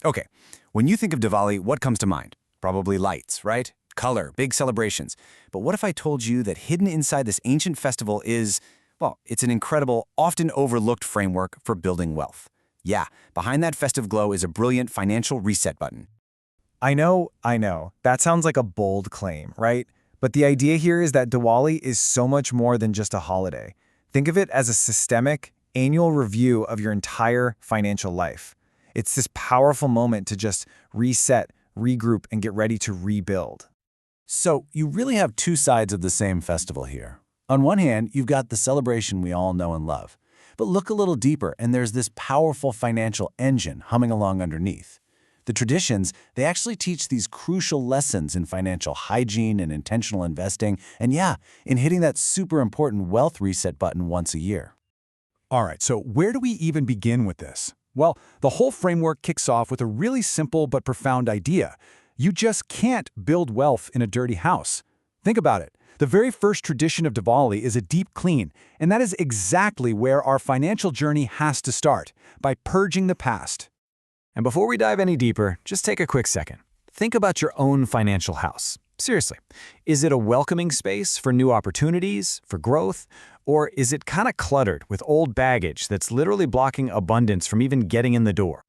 Okay, when you think of Diwali, what comes to mind? Probably lights, right? Color, big celebrations. But what if I told you that hidden inside this ancient festival is, well, it's an incredible, often overlooked framework for building wealth. Yeah, behind that festive glow is a brilliant financial reset button. I know. That sounds like a bold claim, right? But the idea here is that Diwali is so much more than just a holiday. Think of it as a systemic, annual review of your entire financial life. It's this powerful moment to just reset, regroup, and get ready to rebuild. So you really have two sides of the same festival here. On one hand, you've got the celebration we all know and love. But look a little deeper, and there's this powerful financial engine humming along underneath. The traditions, they actually teach these crucial lessons in financial hygiene and intentional investing, and yeah, in hitting that super important wealth reset button once a year. All right, so where do we even begin with this? Well, the whole framework kicks off with a really simple but profound idea. You just can't build wealth in a dirty house. Think about it. The very first tradition of Diwali is a deep clean, and that is exactly where our financial journey has to start, by purging the past. And before we dive any deeper, just take a quick second. Think about your own financial house. Seriously, is it a welcoming space for new opportunities, for growth, or is it kind of cluttered with old baggage that's literally blocking abundance from even getting in the door?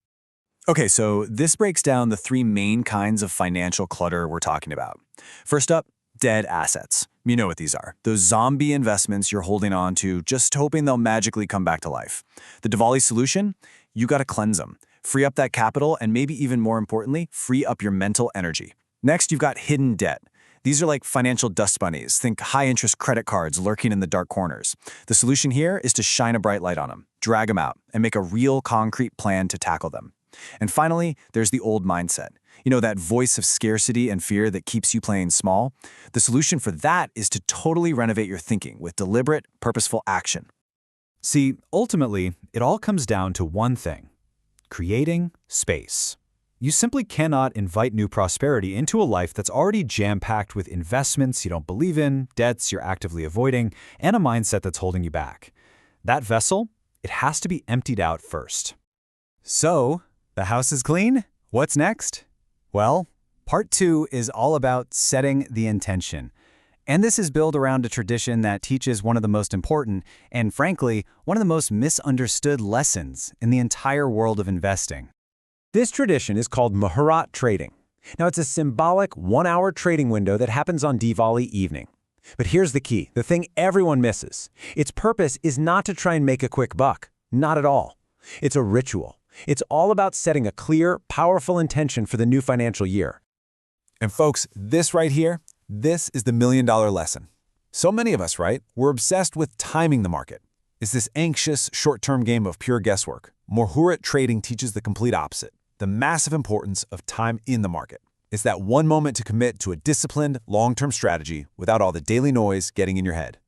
Okay, so this breaks down the three main kinds of financial clutter we're talking about. First up, dead assets. You know what these are. Those zombie investments you're holding on to, just hoping they'll magically come back to life. The Diwali solution? You gotta cleanse them. Free up that capital, and maybe even more importantly, free up your mental energy. Next, you've got hidden debt. These are like financial dust bunnies. Think high-interest credit cards lurking in the dark corners. The solution here is to shine a bright light on them, drag them out, and make a real concrete plan to tackle them. And finally, there's the old mindset. You know, that voice of scarcity and fear that keeps you playing small? The solution for that is to totally renovate your thinking with deliberate, purposeful action. See, ultimately, it all comes down to one thing: creating space. You simply cannot invite new prosperity into a life that's already jam-packed with investments you don't believe in, debts you're actively avoiding, and a mindset that's holding you back. That vessel, it has to be emptied out first. So, the house is clean? What's next? Well, part 2 is all about setting the intention. And this is built around a tradition that teaches one of the most important, and frankly, one of the most misunderstood lessons in the entire world of investing. This tradition is called Muhurat trading. Now, it's a symbolic 1-hour trading window that happens on Diwali evening. But here's the key, the thing everyone misses. Its purpose is not to try and make a quick buck. Not at all. It's a ritual. It's all about setting a clear, powerful intention for the new financial year. And folks, this right here, this is the million-dollar lesson. So many of us, right, we're obsessed with timing the market. It's this anxious, short-term game of pure guesswork. Muhurat trading teaches the complete opposite, the massive importance of time in the market. It's that one moment to commit to a disciplined, long-term strategy without all the daily noise getting in your head.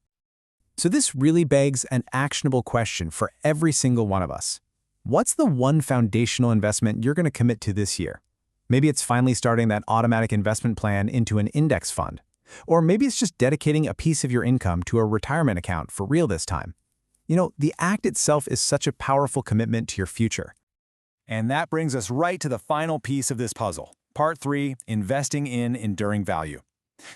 So this really begs an actionable question for every single one of us. What's the one foundational investment you're going to commit to this year? Maybe it's finally starting that automatic investment plan into an index fund. Or maybe it's just dedicating a piece of your income to a retirement account for real this time. You know, the act itself is such a powerful commitment to your future. And that brings us right to the final piece of this puzzle. Part 3, investing in enduring value.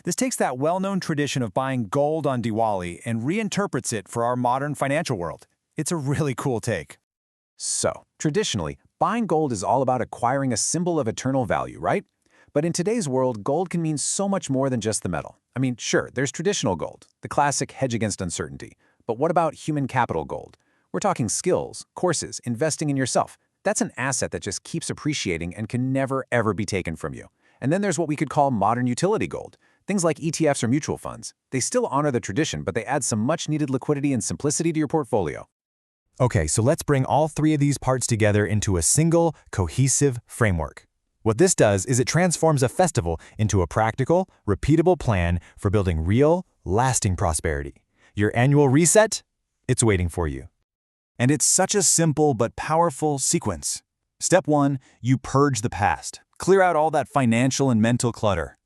This takes that well-known tradition of buying gold on Diwali and reinterprets it for our modern financial world. It's a really cool take. So, traditionally, buying gold is all about acquiring a symbol of eternal value, right? But in today's world, gold can mean so much more than just the metal. I mean, sure, there's traditional gold, the classic hedge against uncertainty. But what about human capital gold? We're talking skills, courses, investing in yourself. That's an asset that just keeps appreciating and can never, ever be taken from you. And then there's what we could call modern utility gold. Things like ETFs or mutual funds. They still honor the tradition, but they add some much-needed liquidity and simplicity to your portfolio. Okay, so let's bring all three of these parts together into a single, cohesive framework. What this does is it transforms a festival into a practical, repeatable plan for building real, lasting prosperity. Your annual reset? It's waiting for you. And it's such a simple but powerful sequence. Step 1, you purge the past. Clear out all that financial and mental clutter.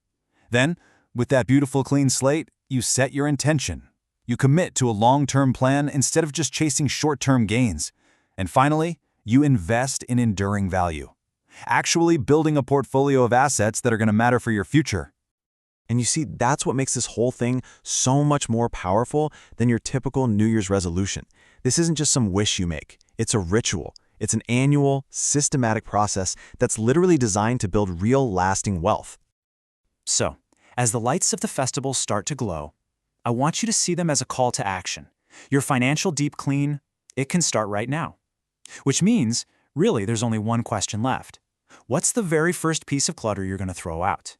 Then, with that beautiful clean slate, you set your intention. You commit to a long-term plan instead of just chasing short-term gains. And finally, you invest in enduring value. actually building a portfolio of assets that are going to matter for your future. And you see, that's what makes this whole thing so much more powerful than your typical New Year's resolution. This isn't just some wish you make. It's a ritual. It's an annual, systematic process that's literally designed to build real, lasting wealth. So, as the lights of the festival start to glow, I want you to see them as a call to action. Your financial deep clean, it can start right now. Which means, really, there's only one question left. What's the very first piece of clutter you're going to throw out?